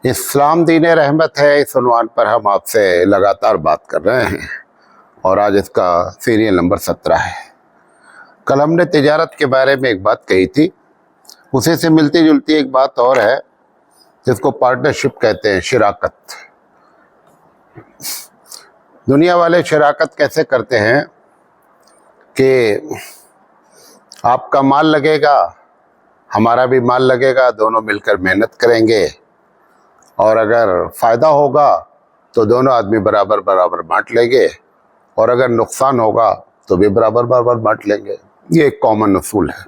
इस्लाम दीन रहमत है, इस उन्वान पर हम आपसे लगातार बात कर रहे हैं और आज इसका सीरियल नंबर 17 है। कल हमने तिजारत के बारे में एक बात कही थी, उसी से मिलती जुलती एक बात और है जिसको पार्टनरशिप कहते हैं, शराकत। दुनिया वाले शराकत कैसे करते हैं कि आपका माल लगेगा, हमारा भी माल लगेगा, दोनों मिलकर मेहनत करेंगे और अगर फ़ायदा होगा तो दोनों आदमी बराबर बराबर बांट लेंगे और अगर नुकसान होगा तो भी बराबर बराबर बांट लेंगे। ये एक कॉमन उसूल है।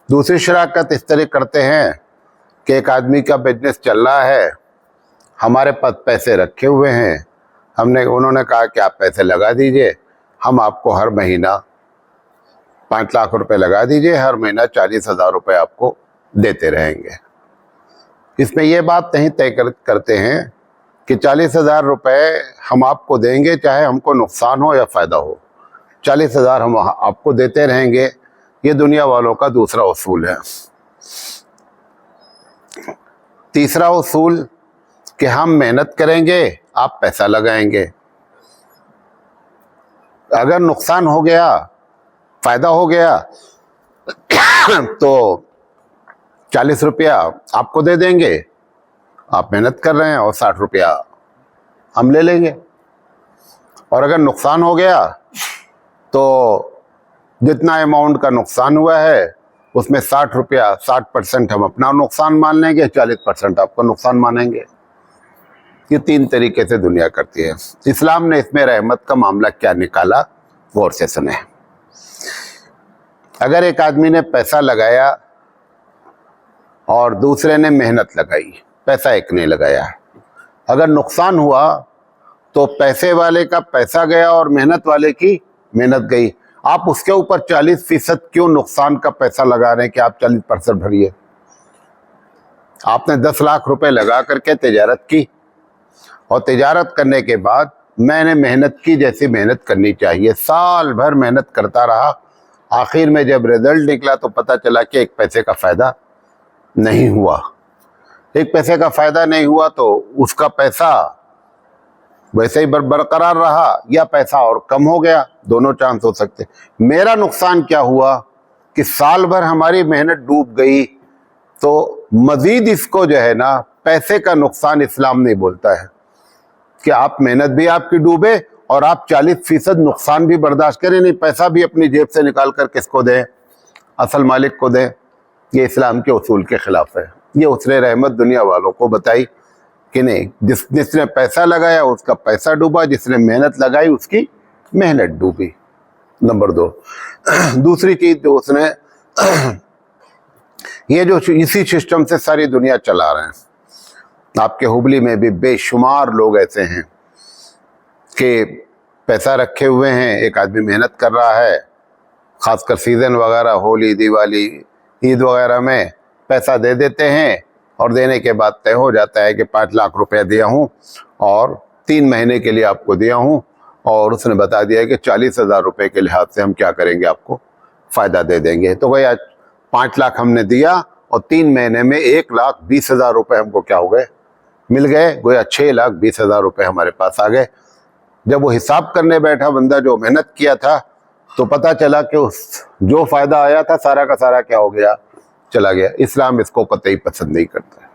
दूसरी शराकत इस तरह करते हैं कि एक आदमी का बिजनेस चल रहा है, हमारे पास पैसे रखे हुए हैं, उन्होंने कहा कि आप पैसे लगा दीजिए, हम आपको हर महीना 5 लाख रुपए लगा दीजिए, हर महीना 40,000 रुपये आपको देते रहेंगे। इसमें यह बात नहीं तय करते हैं कि 40,000 रुपये हम आपको देंगे चाहे हमको नुकसान हो या फ़ायदा हो, 40,000 हम आपको देते रहेंगे। ये दुनिया वालों का दूसरा उसूल है। तीसरा उसूल कि हम मेहनत करेंगे, आप पैसा लगाएंगे, अगर नुकसान हो गया, फ़ायदा हो गया तो 40 रुपया आपको दे देंगे, आप मेहनत कर रहे हैं, और 60 रुपया हम ले लेंगे। और अगर नुकसान हो गया तो जितना अमाउंट का नुकसान हुआ है उसमें 60 रुपया 60% हम अपना नुकसान मान लेंगे, 40% आपका नुकसान मानेंगे। ये 3 तरीके से दुनिया करती है। इस्लाम ने इसमें रहमत का मामला क्या निकाला, गौर से सुने। अगर एक आदमी ने पैसा लगाया और दूसरे ने मेहनत लगाई, पैसा एक ने लगाया, अगर नुकसान हुआ तो पैसे वाले का पैसा गया और मेहनत वाले की मेहनत गई। आप उसके ऊपर 40% क्यों नुकसान का पैसा लगा रहे हैं कि आप 40% भरिए? आपने 10 लाख रुपए लगा करके तिजारत की और तिजारत करने के बाद मैंने मेहनत की जैसी मेहनत करनी चाहिए, साल भर मेहनत करता रहा, आखिर में जब रिजल्ट निकला तो पता चला कि 1 पैसे का फ़ायदा नहीं हुआ। 1 पैसे का फ़ायदा नहीं हुआ तो उसका पैसा वैसे ही बरकरार रहा या पैसा और कम हो गया, दोनों चांस हो सकते। मेरा नुकसान क्या हुआ कि साल भर हमारी मेहनत डूब गई। तो मज़ीद इसको जो है ना, पैसे का नुकसान इस्लाम नहीं बोलता है कि आप मेहनत भी आपकी डूबे और आप 40% नुकसान भी बर्दाश्त करें, नहीं पैसा भी अपनी जेब से निकाल कर किसको दें, असल मालिक को दें। ये इस्लाम के उसूल के खिलाफ है। ये उसने रहमत दुनिया वालों को बताई कि नहीं, जिसने पैसा लगाया उसका पैसा डूबा, जिसने मेहनत लगाई उसकी मेहनत डूबी। नंबर 2, दूसरी चीज़ जो उसने ये जो इसी सिस्टम से सारी दुनिया चला रहे हैं। आपके हुबली में भी बेशुमार लोग ऐसे हैं कि पैसा रखे हुए हैं, एक आदमी मेहनत कर रहा है, ख़ासकर सीज़न वगैरह, होली, दिवाली, ईद वगैरह में पैसा दे देते हैं और देने के बाद तय हो जाता है कि 5 लाख रुपया दिया हूँ और 3 महीने के लिए आपको दिया हूँ, और उसने बता दिया कि 40,000 रुपये के लिहाज से हम क्या करेंगे, आपको फ़ायदा दे देंगे। तो भाई आज 5 लाख हमने दिया और 3 महीने में 1,20,000 रुपये हमको क्या हो गए, मिल गए। गोया 6,20,000 रुपये हमारे पास आ गए। जब वो हिसाब करने बैठा बंदा जो मेहनत किया था तो पता चला कि उस जो फ़ायदा आया था सारा का सारा क्या हो गया, चला गया। इस्लाम इसको कतई पसंद नहीं करता है।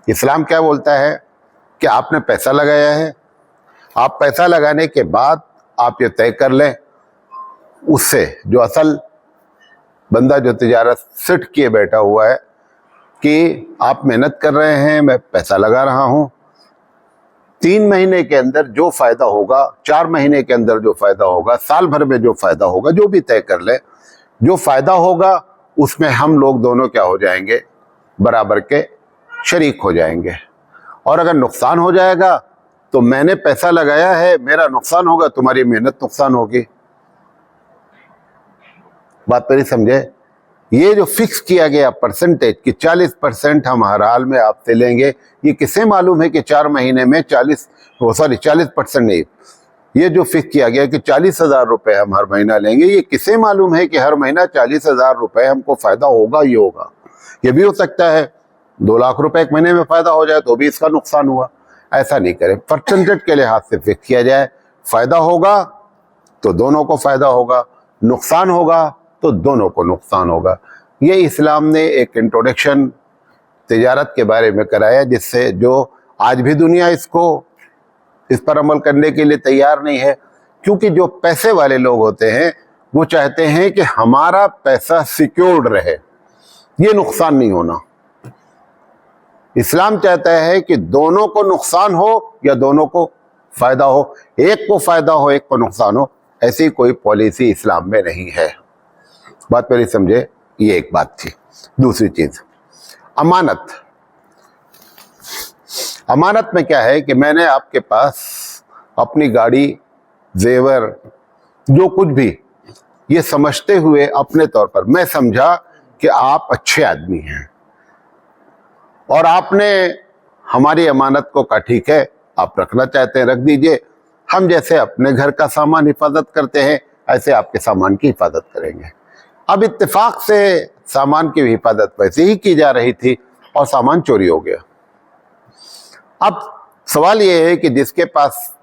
इस्लाम क्या बोलता है कि आपने पैसा लगाया है, आप पैसा लगाने के बाद आप ये तय कर लें उससे, जो असल बंदा जो तिजारत सिट किए बैठा हुआ है, कि आप मेहनत कर रहे हैं, मैं पैसा लगा रहा हूँ, 3 महीने के अंदर जो फ़ायदा होगा, 4 महीने के अंदर जो फ़ायदा होगा, साल भर में जो फ़ायदा होगा, जो भी तय कर ले, जो फ़ायदा होगा उसमें हम लोग दोनों क्या हो जाएंगे, बराबर के शरीक हो जाएंगे। और अगर नुकसान हो जाएगा तो मैंने पैसा लगाया है, मेरा नुकसान होगा, तुम्हारी मेहनत नुकसान होगी। बात मेरी समझे? ये जो फिक्स किया गया परसेंटेज कि 40% हम हर हाल में आपसे लेंगे, ये किसे मालूम है कि 4 महीने में 40% नहीं, ये जो फिक्स किया गया कि 40,000 रुपये हम हर महीना लेंगे, ये किसे मालूम है कि हर महीना 40,000 रुपये हमको फ़ायदा होगा ही होगा। ये भी हो सकता है 2 लाख रुपए एक महीने में फायदा हो जाए तो भी इसका नुकसान हुआ। ऐसा नहीं करें, परसेंटेज के लिहाज से फिक्स किया जाए। फायदा होगा तो दोनों को फायदा होगा, नुकसान होगा तो दोनों को नुकसान होगा। ये इस्लाम ने एक इंट्रोडक्शन तिजारत के बारे में कराया, जिससे जो आज भी दुनिया इस पर अमल करने के लिए तैयार नहीं है, क्योंकि जो पैसे वाले लोग होते हैं वो चाहते हैं कि हमारा पैसा सिक्योर्ड रहे, ये नुकसान नहीं होना। इस्लाम चाहता है कि दोनों को नुकसान हो या दोनों को फायदा हो, एक को फायदा हो एक को नुकसान हो, ऐसी कोई पॉलिसी इस्लाम में नहीं है। बात मेरी समझे, ये एक बात थी। दूसरी चीज, अमानत। अमानत में क्या है कि मैंने आपके पास अपनी गाड़ी, जेवर, जो कुछ भी, ये समझते हुए अपने तौर पर मैं समझा कि आप अच्छे आदमी हैं और आपने हमारी अमानत को कहा ठीक है आप रखना चाहते हैं रख दीजिए, हम जैसे अपने घर का सामान हिफाजत करते हैं ऐसे आपके सामान की हिफाजत करेंगे। अब इत्तेफाक से सामान की हिफाजत वैसे ही की जा रही थी और सामान चोरी हो गया। अब सवाल ये है कि जिसके पास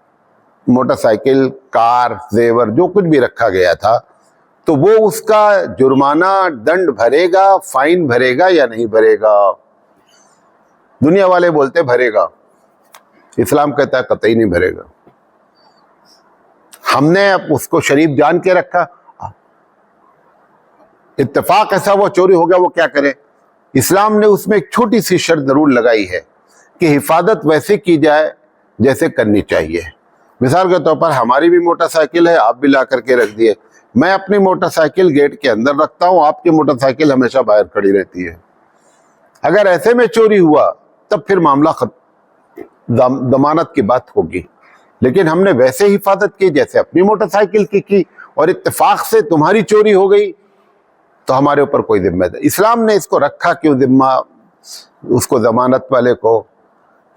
मोटरसाइकिल, कार, जेवर जो कुछ भी रखा गया था, तो वो उसका जुर्माना, दंड भरेगा, फाइन भरेगा या नहीं भरेगा? दुनिया वाले बोलते भरेगा, इस्लाम कहता है कतई नहीं भरेगा। हमने उसको शरीफ जान के रखा, इत्तेफाक ऐसा वो चोरी हो गया, वो क्या करे? इस्लाम ने उसमें एक छोटी सी शर्त जरूर लगाई है कि हिफाजत वैसे की जाए जैसे करनी चाहिए। मिसाल के तौर पर हमारी भी मोटरसाइकिल है, आप भी ला करके रख दिए, मैं अपनी मोटरसाइकिल गेट के अंदर रखता हूं, आपकी मोटरसाइकिल हमेशा बाहर खड़ी रहती है। अगर ऐसे में चोरी हुआ तब फिर मामला जमानत की बात होगी, लेकिन हमने वैसे हिफाजत की जैसे अपनी मोटरसाइकिल की और इत्तेफाक से तुम्हारी चोरी हो गई तो हमारे ऊपर कोई जिम्मेदारी। इस्लाम ने इसको रखा क्यों जिम्मा उसको, जमानत वाले को,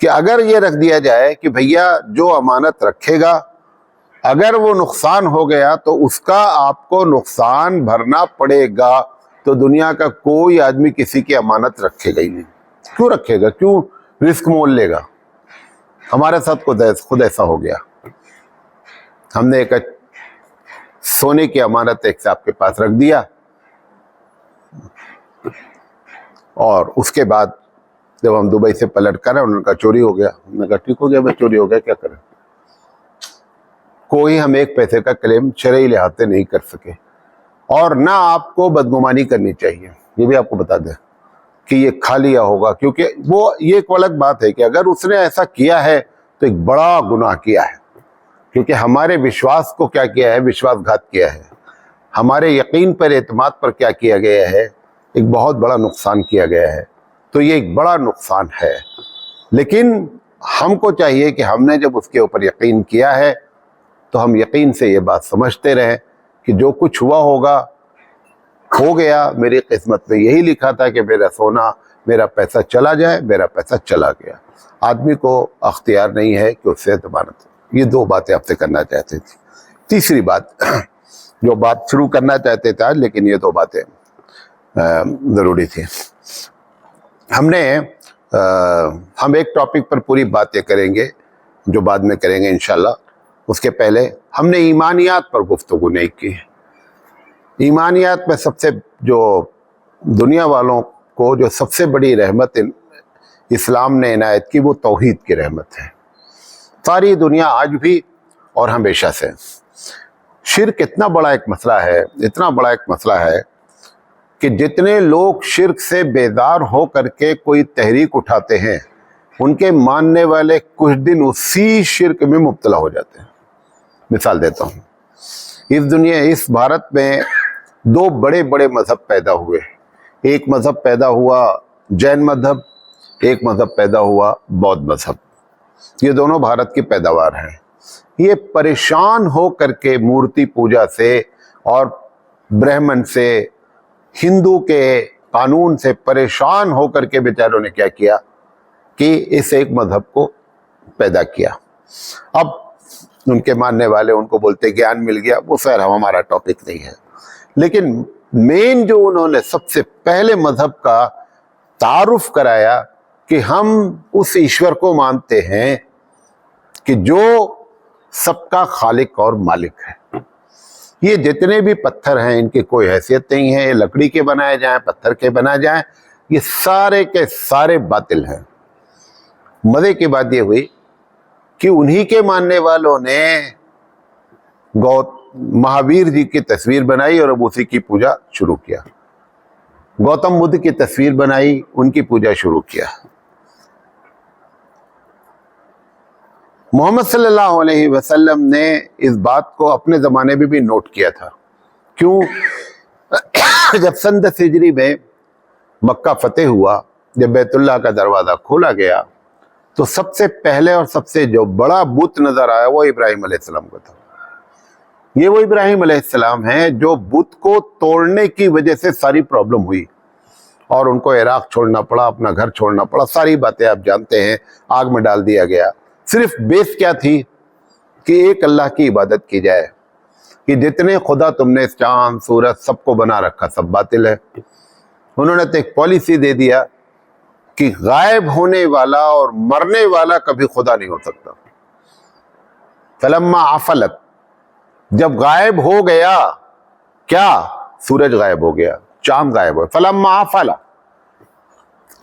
कि अगर ये रख दिया जाए कि भैया जो अमानत रखेगा अगर वो नुकसान हो गया तो उसका आपको नुकसान भरना पड़ेगा, तो दुनिया का कोई आदमी किसी की अमानत रखेगा ही नहीं। क्यों रखेगा? क्यों रिस्क मोल लेगा? हमारे साथ खुद ऐसा हो गया। हमने एक सोने की अमानत एक साहब के पास रख दिया और उसके बाद जब हम दुबई से पलट कर आए उन्होंने कहा चोरी हो गया। उन्होंने कहा ठीक हो गया, मैं चोरी हो गया क्या करें? कोई हम एक पैसे का क्लेम शरई लिहाज से नहीं कर सके, और ना आपको बदगुमानी करनी चाहिए। ये भी आपको बता दें कि ये खा लिया होगा, क्योंकि वो ये एक अलग बात है कि अगर उसने ऐसा किया है तो एक बड़ा गुनाह किया है, क्योंकि हमारे विश्वास को क्या किया है? विश्वासघात किया है। हमारे यकीन पर, एतमाद पर क्या किया गया है? एक बहुत बड़ा नुकसान किया गया है। तो ये एक बड़ा नुकसान है, लेकिन हमको चाहिए कि हमने जब उसके ऊपर यकीन किया है तो हम यकीन से ये बात समझते रहें कि जो कुछ हुआ होगा हो गया, मेरी किस्मत में यही लिखा था कि मेरा सोना, मेरा पैसा चला जाए, मेरा पैसा चला गया। आदमी को अख्तियार नहीं है कि उससे जमानत। ये 2 बातें आपसे करना चाहते थे। तीसरी बात, जो बात शुरू करना चाहते थे आज, लेकिन ये 2 बातें ज़रूरी थी। हम एक टॉपिक पर पूरी बातें करेंगे जो बाद में करेंगे इंशाल्लाह। उसके पहले हमने ईमानियात पर गुफ्तगू नहीं की। ईमानियात में सबसे जो दुनिया वालों को जो सबसे बड़ी रहमत इस्लाम ने इनायत की वो तौहीद की रहमत है। सारी दुनिया आज भी और हमेशा से, शिर्क इतना बड़ा एक मसला है, इतना बड़ा एक मसला है कि जितने लोग शिर्क से बेदार हो करके कोई तहरीक उठाते हैं, उनके मानने वाले कुछ दिन उसी शिर्क में मुब्तला हो जाते हैं। मिसाल देता हूँ, इस भारत में 2 बड़े बड़े मज़हब पैदा हुए। एक मज़हब पैदा हुआ जैन मज़हब, एक मज़हब पैदा हुआ बौद्ध मज़हब। ये दोनों भारत की पैदावार हैं। ये परेशान हो करके मूर्ति पूजा से और ब्राह्मण से, हिंदू के कानून से परेशान हो करके बेचारों ने क्या किया कि इस एक मज़हब को पैदा किया। अब उनके मानने वाले उनको बोलते ज्ञान मिल गया, वो खैर हमारा टॉपिक नहीं है। लेकिन मेन जो उन्होंने सबसे पहले मज़हब का तारुफ कराया कि हम उस ईश्वर को मानते हैं कि जो सबका खालिक और मालिक है। ये जितने भी पत्थर हैं इनकी कोई हैसियत नहीं है, ये लकड़ी के बनाए जाएं, पत्थर के बनाए जाएं, ये सारे के सारे बातिल हैं। मजे की बात ये हुई कि उन्हीं के मानने वालों ने महावीर जी की तस्वीर बनाई और अब उसी की पूजा शुरू किया। गौतम बुद्ध की तस्वीर बनाई, उनकी पूजा शुरू किया। मोहम्मद सल्लल्लाहु अलैहि वसल्लम ने इस बात को अपने ज़माने में भी नोट किया था। क्यों? जब सन 10 हिजरी में मक्का फतेह हुआ, जब बैतुल्लाह का दरवाज़ा खोला गया, तो सबसे पहले और सबसे जो बड़ा बुत नज़र आया वो इब्राहिम अलैहिस्सलाम का था। ये वो इब्राहिम अलैहिस्सलाम हैं जो बुत को तोड़ने की वजह से सारी प्रॉब्लम हुई और उनको इराक छोड़ना पड़ा, अपना घर छोड़ना पड़ा, सारी बातें आप जानते हैं, आग में डाल दिया गया। सिर्फ बेस क्या थी कि एक अल्लाह की इबादत की जाए, कि जितने खुदा तुमने चांद सूरज सबको बना रखा सब बातिल है। उन्होंने तो एक पॉलिसी दे दिया कि गायब होने वाला और मरने वाला कभी खुदा नहीं हो सकता। फलम्मा आफलत, जब गायब हो गया, क्या? सूरज गायब हो गया, चांद गायब हो गया। फलम्मा आफला,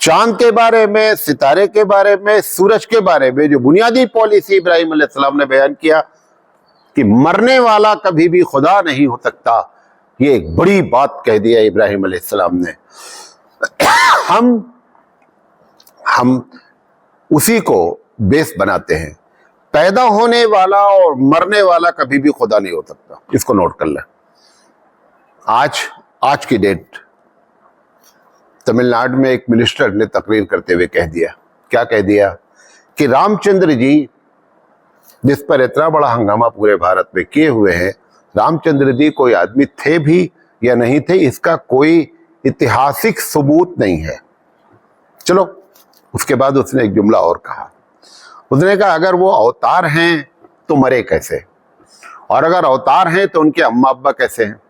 चांद के बारे में, सितारे के बारे में, सूरज के बारे में जो बुनियादी पॉलिसी इब्राहिम अलैहिस्सलाम ने बयान किया कि मरने वाला कभी भी खुदा नहीं हो सकता, ये एक बड़ी बात कह दिया इब्राहिम अलैहिस्सलाम ने। हम उसी को बेस बनाते हैं। पैदा होने वाला और मरने वाला कभी भी खुदा नहीं हो सकता, इसको नोट कर लें। आज की डेट तमिलनाडु में एक मिनिस्टर ने तकरीर करते हुए कह दिया, क्या कह दिया? कि रामचंद्र जी, जिस पर इतना बड़ा हंगामा पूरे भारत में किए हुए हैं, रामचंद्र जी कोई आदमी थे भी या नहीं थे, इसका कोई ऐतिहासिक सबूत नहीं है। चलो, उसके बाद उसने एक जुमला और कहा। उसने कहा अगर वो अवतार हैं तो मरे कैसे, और अगर अवतार हैं तो उनके अम्मा अब्बा कैसे हैं?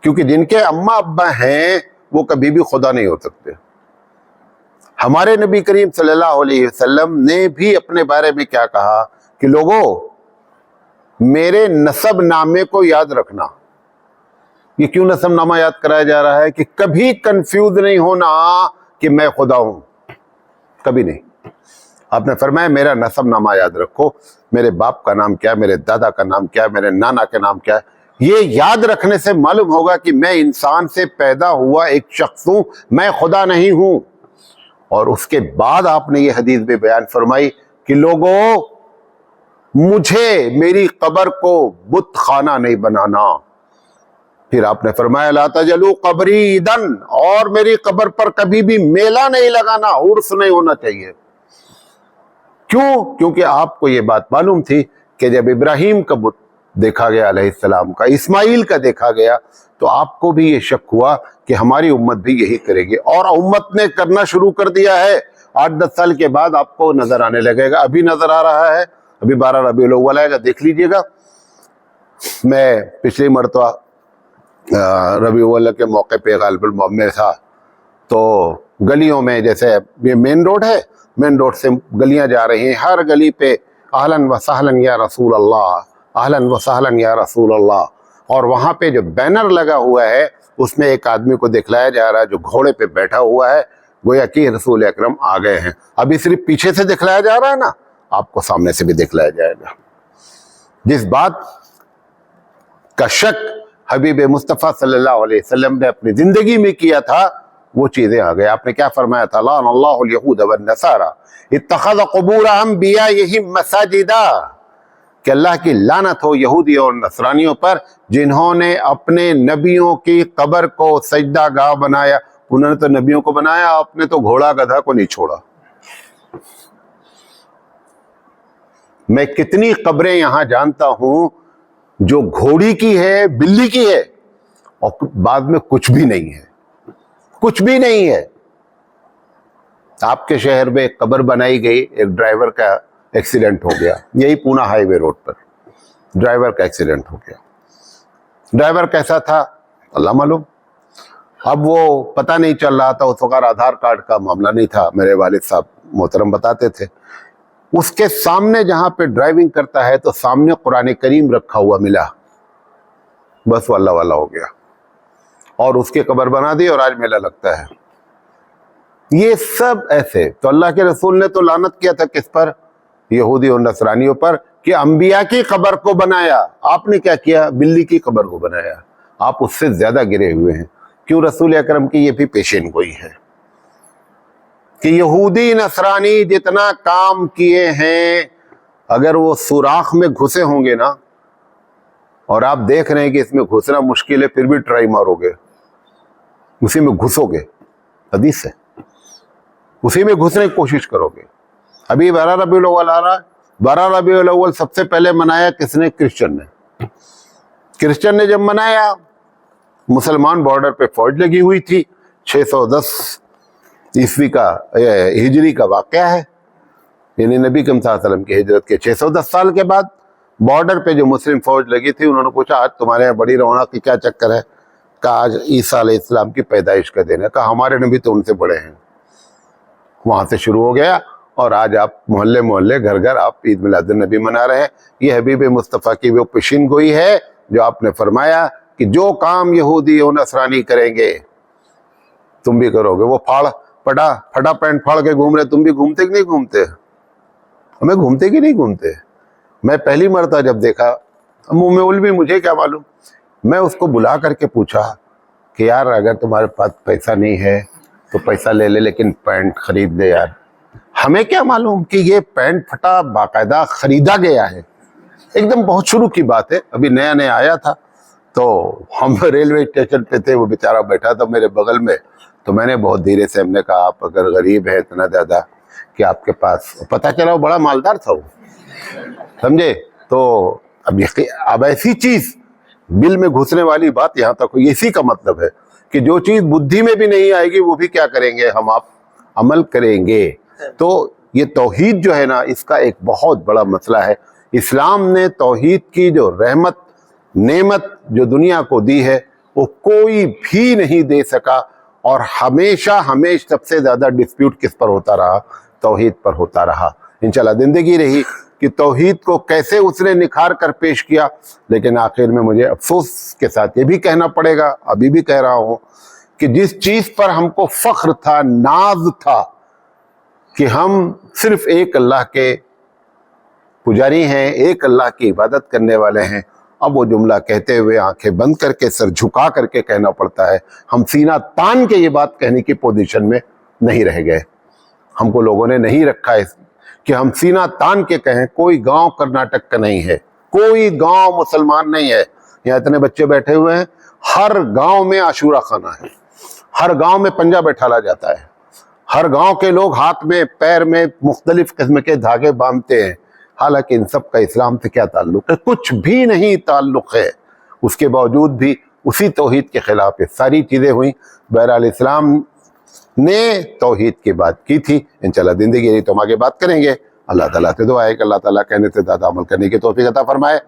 क्योंकि जिनके अम्मा अब्बा हैं वो कभी भी खुदा नहीं हो सकते। हमारे नबी करीम सल्लल्लाहु अलैहि वसल्लम ने भी अपने बारे में क्या कहा कि लोगों, मेरे नसब नामे को याद रखना। ये क्यों नसब नामा याद कराया जा रहा है? कि कभी कंफ्यूज नहीं होना कि मैं खुदा हूं, कभी नहीं। आपने फरमाया मेरा नसब नामा याद रखो, मेरे बाप का नाम क्या है, मेरे दादा का नाम क्या है, मेरे नाना का नाम क्या है। ये याद रखने से मालूम होगा कि मैं इंसान से पैदा हुआ एक शख्स हूं, मैं खुदा नहीं हूं। और उसके बाद आपने ये हदीस में बयान फरमाई कि लोगों, मुझे मेरी कब्र को बुत खाना नहीं बनाना। फिर आपने फरमाया ला तजलू कब्री ईदन, और मेरी कब्र पर कभी भी मेला नहीं लगाना, उर्स नहीं होना चाहिए। क्यों? क्योंकि आपको ये बात मालूम थी कि जब इब्राहिम का बुत देखा गया अलैहिस्सलाम का, इस्माइल का देखा गया, तो आपको भी ये शक हुआ कि हमारी उम्मत भी यही करेगी, और उम्मत ने करना शुरू कर दिया है। 8-10 साल के बाद आपको नजर आने लगेगा, अभी नजर आ रहा है, अभी 12 रबीउल अव्वल आएगा, देख लीजिएगा। मैं पिछली मरतबा रबीउल अव्वल के मौके पे गालिबुल मोहम्मद था, तो गलियों में, जैसे ये मेन रोड है, मेन रोड से गलियां जा रही हैं, हर गली पे अहलन व सहलन या रसूल अल्लाह, अहलन व सहलन या रसूल अल्लाह। और वहाँ पे जो बैनर लगा हुआ है उसमें एक आदमी को दिखलाया जा रहा है जो घोड़े पे बैठा हुआ है, गोया कि रसूल अकरम आ गए हैं। अभी सिर्फ पीछे से दिखलाया जा रहा है ना, आपको सामने से भी दिखलाया जाएगा। जिस बात का शक हबीब मुस्तफ़ा सल्लल्लाहु अलैहि वसल्लम ने अपनी जिंदगी में किया था, वो चीजें आ गई। आपने क्या फरमाया था? लानल्लाहुल यहूद वन नसारा इत्तखज़ क़ुबूर अंबियाइहिम मसाजिदा, कि अल्लाह की लानत हो यहूदियों और नसरानियों पर जिन्होंने अपने नबियों की कब्र को सजदा गाह बनाया। उन्होंने तो नबियों को बनाया, आपने तो घोड़ा गधा को नहीं छोड़ा। मैं कितनी कब्रें यहां जानता हूं जो घोड़ी की है, बिल्ली की है, और बाद में कुछ भी नहीं है, कुछ भी नहीं है। आपके शहर में एक कब्र बनाई गई, एक ड्राइवर का एक्सीडेंट हो गया, यही पूना हाईवे रोड पर ड्राइवर का एक्सीडेंट हो गया। ड्राइवर कैसा था अल्लाह मालूम, اب وہ پتہ نہیں چل رہا تھا، اس وقت آدھار کارڈ کا معاملہ نہیں تھا، میرے والد صاحب محترم بتاتے تھے، اس کے سامنے جہاں پہ ڈرائیونگ کرتا ہے تو سامنے قرآن کریم رکھا ہوا ملا، بس وہ اللہ والا ہو گیا اور اس کی قبر بنا دی اور آج میلہ لگتا ہے۔ یہ سب ایسے، تو اللہ کے رسول نے تو لعنت کیا تھا کس پر؟ یہودی اور نصرانیوں پر، کہ انبیاء کی قبر کو بنایا۔ آپ نے کیا کیا؟ بلی کی قبر کو بنایا۔ آپ اس سے زیادہ گرے ہوئے ہیں۔ کیوں؟ رسول اکرم کی یہ بھی پیشین گوئی ہے کہ یہودی نصرانی جتنا کام کیے ہیں، اگر وہ سوراخ میں گھسے ہوں گے نا، اور آپ دیکھ رہے ہیں کہ اس میں گھسنا مشکل ہے، پھر بھی ٹرائی مارو گے، اسی میں گھسو گے، حدیث ہے، اسی میں گھسنے کی کوشش کرو گے۔ ابھی 12 ربیع الاول آ رہا ہے، 12 ربیع الاول سب سے پہلے منایا کس نے؟ کرسچن نے۔ کرسچن نے جب منایا، مسلمان بارڈر پہ فوج لگی ہوئی تھی، 610 عیسوی کا ہجری کا واقعہ ہے، یعنی نبی کریم صلی اللہ علیہ وسلم کی ہجرت کے 610 سال کے بعد بارڈر پہ جو مسلم فوج لگی تھی، انہوں نے پوچھا آج تمہارے یہاں بڑی رونق کی کیا چکر ہے؟ کہا آج عیسیٰ علیہ السلام کی پیدائش کا دن ہے۔ کہا ہمارے نبی تو ان سے بڑے ہیں۔ وہاں سے شروع ہو گیا اور آج آپ محلے محلے گھر گھر آپ عید میلاد النبی منا رہے ہیں۔ یہ حبیب مصطفیٰ کی وہ پیشین گوئی ہے جو آپ نے فرمایا کہ جو کام یہودی اور نصرانی کریں گے تم بھی کرو گے۔ وہ پھٹا پینٹ پھاڑ کے گھوم رہے، تم بھی گھومتے کہ نہیں گھومتے؟ ہمیں گھومتے کہ نہیں گھومتے؟ میں پہلی مرتبہ جب دیکھا، منہ میں المی، مجھے کیا معلوم، میں اس کو بلا کر کے پوچھا کہ یار اگر تمہارے پاس پیسہ نہیں ہے تو پیسہ لے لے، لیکن پینٹ خرید لے یار۔ ہمیں کیا معلوم کہ یہ پینٹ پھٹا باقاعدہ خریدا گیا ہے۔ ایک دم بہت شروع کی بات ہے، ابھی نیا نیا آیا تھا، تو ہم ریلوے اسٹیشن پہ تھے، وہ بیچارہ بیٹھا تھا میرے بغل میں، تو میں نے بہت دھیرے سے، ہم نے کہا آپ اگر غریب ہیں اتنا زیادہ کہ آپ کے پاس، پتہ چلا وہ بڑا مالدار تھا، وہ سمجھے؟ تو اب ایسی چیز بل میں گھسنے والی بات یہاں تک ہوئی، اسی کا مطلب ہے کہ جو چیز بدھی میں بھی نہیں آئے گی وہ بھی کیا کریں گے؟ ہم آپ عمل کریں گے۔ تو یہ توحید جو ہے نا، اس کا ایک بہت بڑا مسئلہ ہے۔ اسلام نے توحید کی جو رحمت نعمت جو دنیا کو دی ہے وہ کوئی بھی نہیں دے سکا، اور ہمیشہ سب سے زیادہ ڈسپیوٹ کس پر ہوتا رہا؟ توحید پر ہوتا رہا۔ انشاءاللہ زندگی رہی کہ توحید کو کیسے اس نے نکھار کر پیش کیا، لیکن آخر میں مجھے افسوس کے ساتھ یہ بھی کہنا پڑے گا، ابھی بھی کہہ رہا ہوں، کہ جس چیز پر ہم کو فخر تھا، ناز تھا کہ ہم صرف ایک اللہ کے پجاری ہیں، ایک اللہ کی عبادت کرنے والے ہیں، اب وہ جملہ کہتے ہوئے آنکھیں بند کر کے، سر جھکا کر کے کہنا پڑتا ہے۔ ہم سینہ تان کے یہ بات کہنے کی پوزیشن میں نہیں رہ گئے، ہم کو لوگوں نے نہیں رکھا ہے کہ ہم سینہ تان کے کہیں۔ کوئی گاؤں کرناٹک کا نہیں ہے، کوئی گاؤں مسلمان نہیں ہے، یہاں اتنے بچے بیٹھے ہوئے ہیں، ہر گاؤں میں عاشورہ خانہ ہے، ہر گاؤں میں پنجہ بیٹھالا جاتا ہے، ہر گاؤں کے لوگ ہاتھ میں پیر میں مختلف قسم کے دھاگے باندھتے ہیں، حالانکہ ان سب کا اسلام سے کیا تعلق ہے؟ کچھ بھی نہیں تعلق ہے۔ اس کے باوجود بھی اسی توحید کے خلاف یہ ساری چیزیں ہوئیں۔ بہرحال اسلام نے توحید کی بات کی تھی، انشاءاللہ زندگی رہی تو ہم آگے بات کریں گے۔ اللہ تعالیٰ سے دعا ہے کہ اللہ تعالیٰ کہنے سے زیادہ عمل کرنے کی توفیق عطا فرمائے۔